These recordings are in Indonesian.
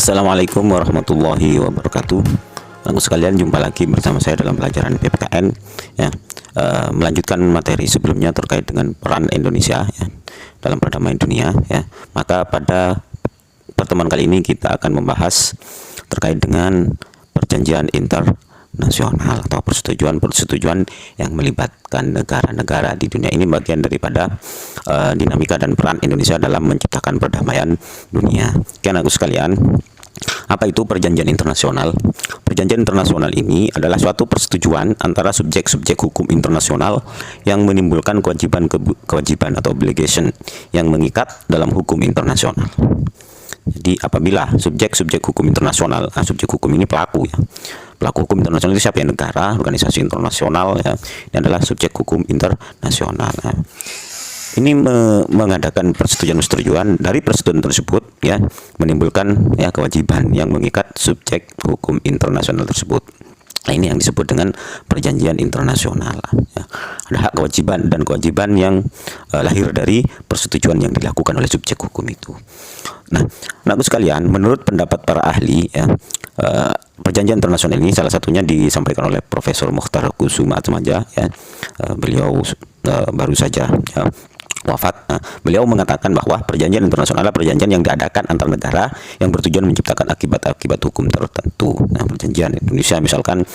Assalamualaikum warahmatullahi wabarakatuh. Lalu sekalian, jumpa lagi bersama saya dalam pelajaran PPKN ya. Melanjutkan materi sebelumnya terkait dengan peran Indonesia ya, dalam perdamaian dunia ya. Maka pada pertemuan kali ini kita akan membahas terkait dengan perjanjian internasional atau persetujuan yang melibatkan negara-negara di dunia. Ini bagian daripada dinamika dan peran Indonesia dalam menciptakan perdamaian dunia. Oke, anak sekalian, apa itu perjanjian internasional? Perjanjian internasional ini adalah suatu persetujuan antara subjek-subjek hukum internasional yang menimbulkan kewajiban atau obligation yang mengikat dalam hukum internasional. Jadi apabila subjek-subjek hukum internasional, subjek hukum ini pelaku ya. Pelaku hukum internasional itu siapa ya? Negara, organisasi internasional ya. Ini adalah subjek hukum internasional. Ya. Ini mengadakan persetujuan dari persetujuan tersebut ya, menimbulkan ya kewajiban yang mengikat subjek hukum internasional tersebut. Nah, ini yang disebut dengan perjanjian internasional ya. Ada hak kewajiban dan kewajiban yang lahir dari persetujuan yang dilakukan oleh subjek hukum itu. Nah, anakku sekalian, menurut pendapat para ahli ya, perjanjian internasional ini salah satunya disampaikan oleh Profesor Mokhtar Kusuma Atmaja ya. Beliau baru saja ya wafat. Nah, beliau mengatakan bahwa perjanjian internasional adalah perjanjian yang diadakan antar negara yang bertujuan menciptakan akibat-akibat hukum tertentu. Nah, perjanjian Indonesia misalkan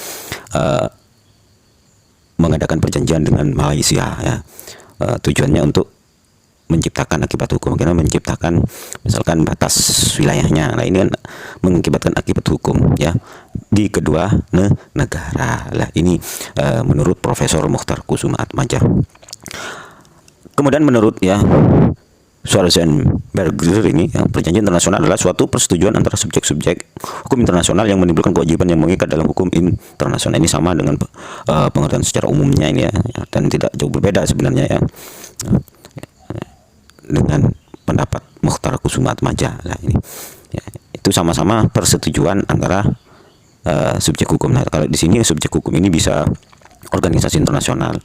mengadakan perjanjian dengan Malaysia ya, tujuannya untuk menciptakan akibat hukum, karena menciptakan misalkan batas wilayahnya. Nah, ini kan mengakibatkan akibat hukum ya di kedua negara. Lah, ini menurut Profesor Mokhtar Kusuma Atmaja. Kemudian menurut ya Schwarzenberger ini, yang perjanjian internasional adalah suatu persetujuan antara subjek-subjek hukum internasional yang menimbulkan kewajiban yang mengikat dalam hukum internasional. Ini sama dengan pengertian secara umumnya ini ya, dan tidak jauh berbeda sebenarnya ya dengan pendapat Mokhtar Kusuma Atmaja. Nah, ini ya, itu sama-sama persetujuan antara subjek hukum. Nah, kalau di sini subjek hukum ini bisa organisasi internasional.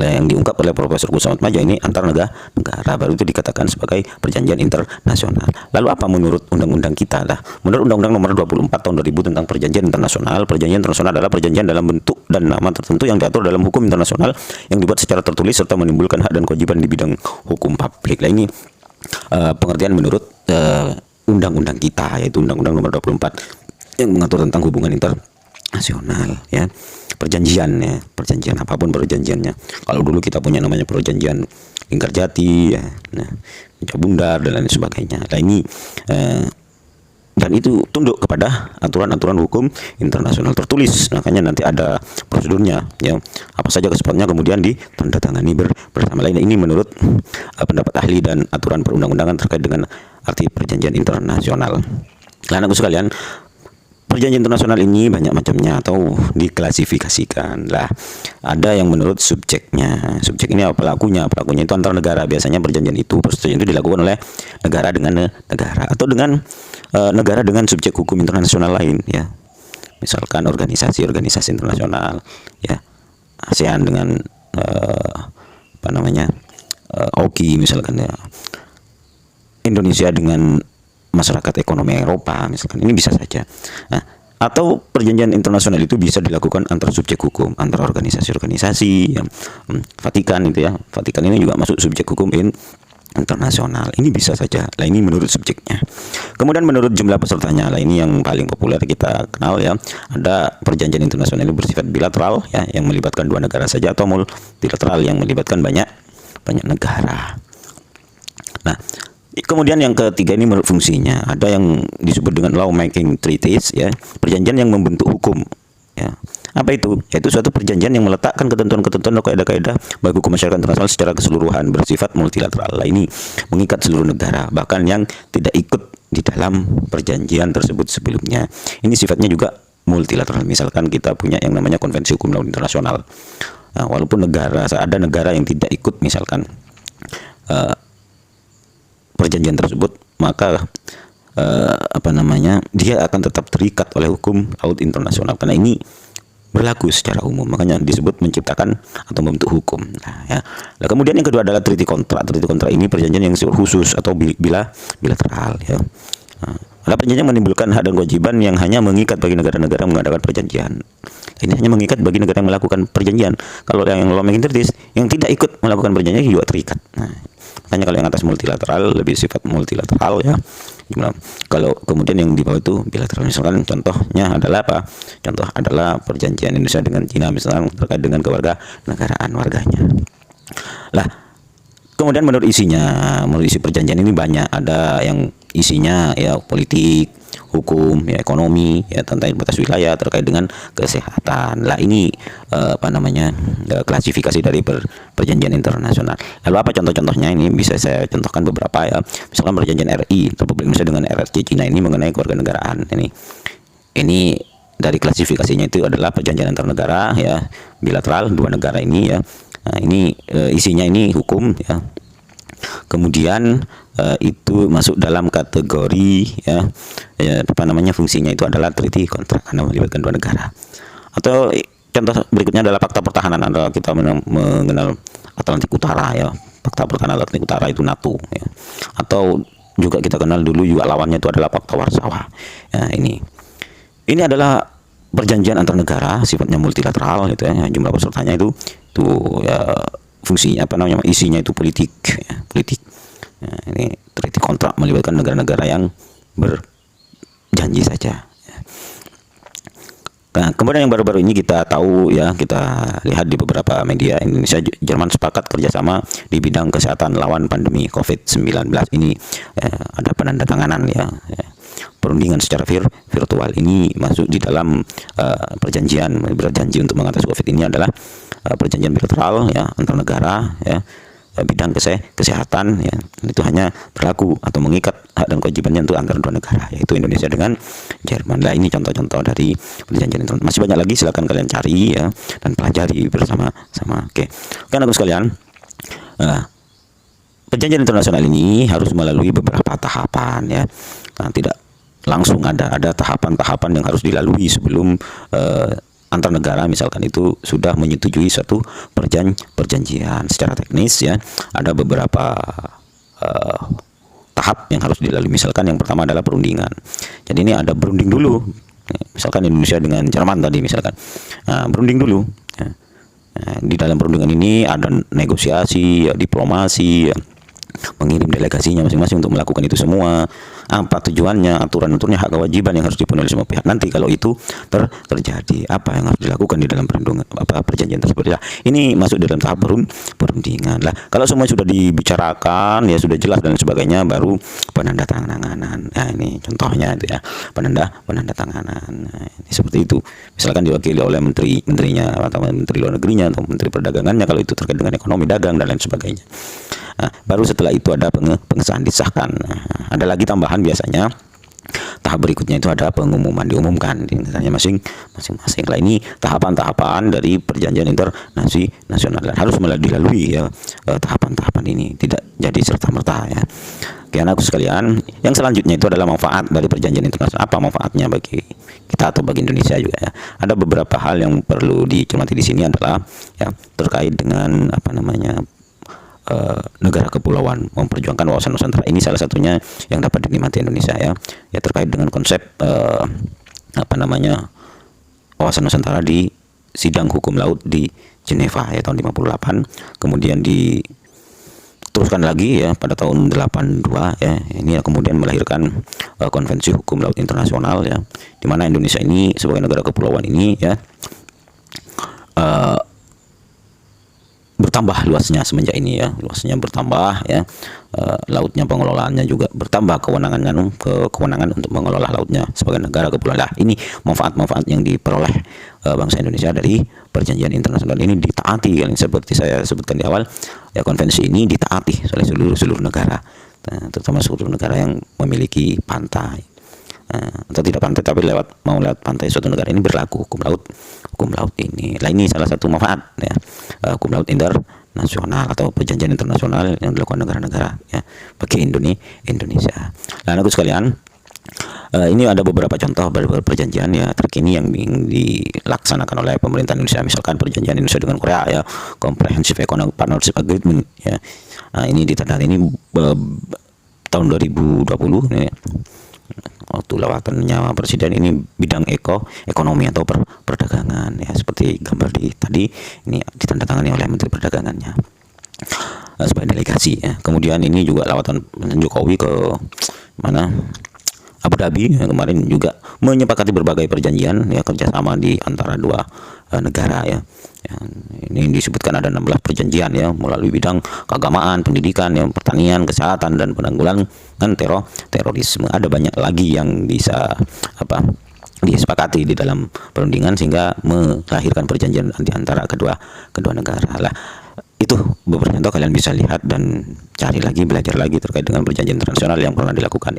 Nah, yang diungkap oleh Profesor Kusuma Atmaja ini antar negara, baru itu dikatakan sebagai perjanjian internasional. Lalu apa menurut undang-undang kita? Lah, menurut Undang-Undang Nomor 24 Tahun 2000 tentang Perjanjian Internasional, perjanjian internasional adalah perjanjian dalam bentuk dan nama tertentu yang diatur dalam hukum internasional yang dibuat secara tertulis serta menimbulkan hak dan kewajiban di bidang hukum publik. Nah, ini pengertian menurut undang-undang kita, yaitu Undang-Undang Nomor 24 yang mengatur tentang hubungan internasional ya. Perjanjian ya, perjanjian apapun perjanjiannya. Kalau dulu kita punya namanya perjanjian Linggarjati ya, nah, Meja Bundar dan lain sebagainya. Nah, ini dan itu tunduk kepada aturan-aturan hukum internasional tertulis. Makanya nanti ada prosedurnya ya, apa saja kesepatamnya kemudian ditandatangani bersama lain. Ini menurut pendapat ahli dan aturan perundang-undangan terkait dengan arti perjanjian internasional. Nah, anakku sekalian, perjanjian internasional ini banyak macamnya atau diklasifikasikan. Lah, ada yang menurut subjeknya. Subjek ini apa? Pelakunya. Pelakunya itu antar negara. Biasanya perjanjian itu, persetujuan itu dilakukan oleh negara dengan negara atau dengan negara dengan subjek hukum internasional lain ya. Misalkan organisasi-organisasi internasional ya. ASEAN dengan apa namanya? AUKI misalkan ya. Indonesia dengan masyarakat ekonomi Eropa misalkan, ini bisa saja. Nah, atau perjanjian internasional itu bisa dilakukan antar subjek hukum, antar organisasi-organisasi ya. Vatikan itu ya, Vatikan ini juga masuk subjek hukum internasional. Ini bisa saja. Nah, ini menurut subjeknya. Kemudian menurut jumlah pesertanya, lah ini yang paling populer kita kenal ya. Ada perjanjian internasional itu bersifat bilateral ya, yang melibatkan dua negara saja, atau multilateral yang melibatkan banyak negara. Nah, kemudian yang ketiga ini menurut fungsinya, ada yang disebut dengan law making treaties ya, perjanjian yang membentuk hukum ya. Apa itu? Yaitu suatu perjanjian yang meletakkan ketentuan-ketentuan atau kaidah-kaidah bagi hukum masyarakat internasional secara keseluruhan, bersifat multilateral. Lah, ini mengikat seluruh negara, bahkan yang tidak ikut di dalam perjanjian tersebut sebelumnya. Ini sifatnya juga multilateral. Misalkan kita punya yang namanya Konvensi Hukum Laut Internasional. Nah, walaupun ada negara yang tidak ikut misalkan perjanjian tersebut, maka dia akan tetap terikat oleh hukum laut internasional, karena ini berlaku secara umum, makanya disebut menciptakan atau membentuk hukum. Nah, ya. Nah, kemudian yang kedua adalah treaty kontrak. Treaty kontrak ini perjanjian yang khusus atau bilateral ya. Nah, Ada perjanjian menimbulkan hak dan kewajiban yang hanya mengikat bagi negara-negara mengadakan perjanjian. Ini hanya mengikat bagi negara yang melakukan perjanjian. Kalau yang law making treaties, yang tidak ikut melakukan perjanjian juga terikat. Nah, makanya kalau yang atas multilateral lebih sifat multilateral ya. Kalau kemudian yang di bawah itu bilateral, misalkan contohnya adalah apa? Contoh adalah perjanjian Indonesia dengan Cina misalkan terkait dengan kewarganegaraan warganya. Lah, kemudian menurut isi perjanjian ini banyak, ada yang isinya ya politik, hukum, ya ekonomi, ya tentang batas wilayah terkait dengan kesehatan. Lah ini klasifikasi dari perjanjian internasional. Lalu apa contoh-contohnya? Ini bisa saya contohkan beberapa ya. Misalkan perjanjian RI Republik Indonesia dengan RRC Cina ini mengenai kewarganegaraan. Ini dari klasifikasinya itu adalah perjanjian antar negara ya, bilateral dua negara ini ya. Nah, ini isinya ini hukum ya. Kemudian itu masuk dalam kategori ya, fungsinya itu adalah treaty kontrak karena melibatkan dua negara. Atau contoh berikutnya adalah fakta pertahanan. Adalah kita mengenal Atlantik Utara ya, fakta pertahanan Atlantik Utara itu NATO ya. Atau juga kita kenal dulu juga lawannya itu adalah fakta Warsawa. Ya, ini adalah perjanjian antar negara sifatnya multilateral gitu ya. Jumlah pesertanya itu ya, fungsinya isinya itu politik ya, politik. Nah, ini treaty kontrak melibatkan negara-negara yang berjanji saja ya. Nah, kemudian yang baru-baru ini kita tahu ya, kita lihat di beberapa media, Indonesia Jerman sepakat kerjasama di bidang kesehatan lawan pandemi COVID-19 ini ada penandatanganan ya. Perundingan secara virtual ini masuk di dalam perjanjian berjanji untuk mengatasi COVID ini adalah perjanjian bilateral ya antar negara ya, bidang kesehatan ya, itu hanya berlaku atau mengikat hak dan kewajibannya untuk antar dua negara, yaitu Indonesia dengan Jerman. Lah ini contoh-contoh dari perjanjian internasional. Masih banyak lagi, silakan kalian cari ya dan pelajari bersama-sama. Oke, anak-anakku sekalian, perjanjian internasional ini harus melalui beberapa tahapan ya. Nah, tidak langsung ada tahapan-tahapan yang harus dilalui sebelum antar negara misalkan itu sudah menyetujui suatu perjanjian. Secara teknis ya, ada beberapa tahap yang harus dilalui. Misalkan yang pertama adalah perundingan. Jadi ini ada berunding dulu. Misalkan Indonesia dengan Jerman tadi misalkan. Berunding dulu ya. Di dalam perundingan ini ada negosiasi, ya, diplomasi ya, mengirim delegasinya masing-masing untuk melakukan itu semua. Apa tujuannya, aturan-aturannya, hak kewajiban yang harus dipenuhi oleh semua pihak. Nanti kalau itu terjadi, apa yang harus dilakukan di dalam perjanjian tersebut. Ya, ini masuk dalam tahap perundingan. Lah, kalau semua sudah dibicarakan, ya sudah jelas dan sebagainya, baru penandatanganan. Nah, ini contohnya itu ya, penandatanganan. Nah, ini seperti itu. Misalkan diwakili oleh menterinya atau menteri luar negerinya atau menteri perdagangannya kalau itu terkait dengan ekonomi, dagang dan lain sebagainya. Nah, baru setelah itu ada pengesahan disahkan. Nah, ada lagi tambahan biasanya tahap berikutnya itu ada pengumuman, diumumkan di negaranya masing-masing. Lah ini tahapan-tahapan dari perjanjian internasional harus dilalui ya, tahapan-tahapan ini tidak jadi serta-merta ya. Oke, anakku sekalian, yang selanjutnya itu adalah manfaat dari perjanjian internasional. Apa manfaatnya bagi kita atau bagi Indonesia juga ya? Ada beberapa hal yang perlu dicermati di sini adalah ya terkait dengan negara kepulauan, memperjuangkan wawasan Nusantara. Ini salah satunya yang dapat dinikmati Indonesia ya terkait dengan konsep wawasan Nusantara di sidang hukum laut di Jeneva ya tahun 58, kemudian diteruskan lagi ya pada tahun 82 ya. Ini kemudian melahirkan konvensi hukum laut internasional ya, di mana Indonesia ini sebagai negara kepulauan ini ya bertambah luasnya semenjak ini ya, luasnya bertambah ya, lautnya pengelolaannya juga bertambah, kewenangan untuk mengelola lautnya sebagai negara kepulauan. Lah ini manfaat-manfaat yang diperoleh bangsa Indonesia dari perjanjian internasional ini ditaati kan, seperti saya sebutkan di awal ya, konvensi ini ditaati oleh seluruh negara, terutama seluruh negara yang memiliki pantai atau tidak pantai tapi mau lewat pantai suatu negara ini berlaku hukum laut ini. Lah ini salah satu manfaat ya, hukum laut internasional atau perjanjian internasional yang dilakukan negara-negara ya bagi Indonesia. Nah, anakku sekalian, ini ada beberapa contoh perjanjian ya terkini yang dilaksanakan oleh pemerintah Indonesia. Misalkan perjanjian Indonesia dengan Korea ya, Comprehensive Economic Partnership Agreement ya. Nah, ini ditandai ini tahun 2020 ya. waktu lawatannya presiden ini bidang ekonomi atau perdagangan ya, seperti gambar di tadi ini ditandatangani oleh Menteri Perdagangannya sebagai delegasi ya. Kemudian ini juga lawatan Jokowi ke mana, Abu Dhabi yang kemarin juga menyepakati berbagai perjanjian ya kerjasama di antara dua negara ya. Ini disebutkan ada 16 perjanjian ya melalui bidang keagamaan, pendidikan, ya, pertanian, kesehatan, dan penanggulangan terorisme. Ada banyak lagi yang bisa disepakati di dalam perundingan sehingga melahirkan perjanjian di antara kedua negara lah. Itu beberapa contoh, kalian bisa lihat dan cari lagi, belajar lagi terkait dengan perjanjian internasional yang pernah dilakukan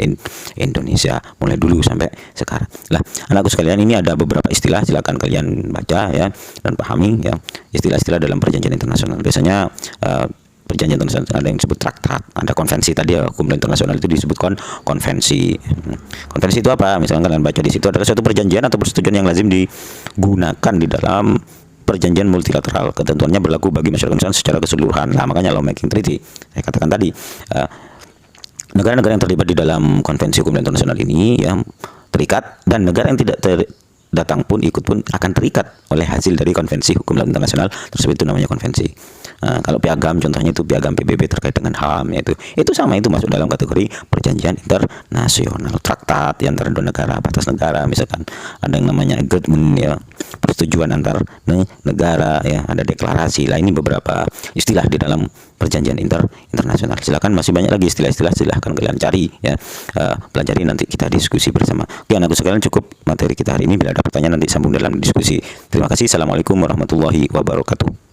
Indonesia mulai dulu sampai sekarang. Lah, anakku sekalian, ini ada beberapa istilah, silakan kalian baca ya dan pahami ya istilah-istilah dalam perjanjian internasional. Biasanya perjanjian internasional ada yang disebut traktat, ada konvensi tadi ya, hukum internasional itu disebut konvensi. Konvensi itu apa? Misalkan kalian baca di situ adalah suatu perjanjian atau persetujuan yang lazim digunakan di dalam perjanjian multilateral. Ketentuannya berlaku bagi masyarakat internasional secara keseluruhan. Nah, makanya lawmaking treaty saya katakan tadi, negara-negara yang terlibat di dalam konvensi hukum internasional ini ya terikat, dan negara yang tidak datang pun ikut pun akan terikat oleh hasil dari konvensi hukum internasional tersebut, itu namanya konvensi. Kalau piagam contohnya itu piagam PBB terkait dengan HAM, itu sama, itu masuk dalam kategori perjanjian internasional. Traktat yang antara dua negara, batas negara, misalkan ada yang namanya agreement ya, persetujuan antar negara ya, ada deklarasi lah. Ini beberapa istilah di dalam perjanjian internasional. Silakan, masih banyak lagi istilah-istilah, silahkan kalian cari ya, pelajari, nanti kita diskusi bersama. Oke anakku sekalian, cukup materi kita hari ini. Bila ada pertanyaan nanti sambung dalam diskusi. Terima kasih. Assalamualaikum warahmatullahi wabarakatuh.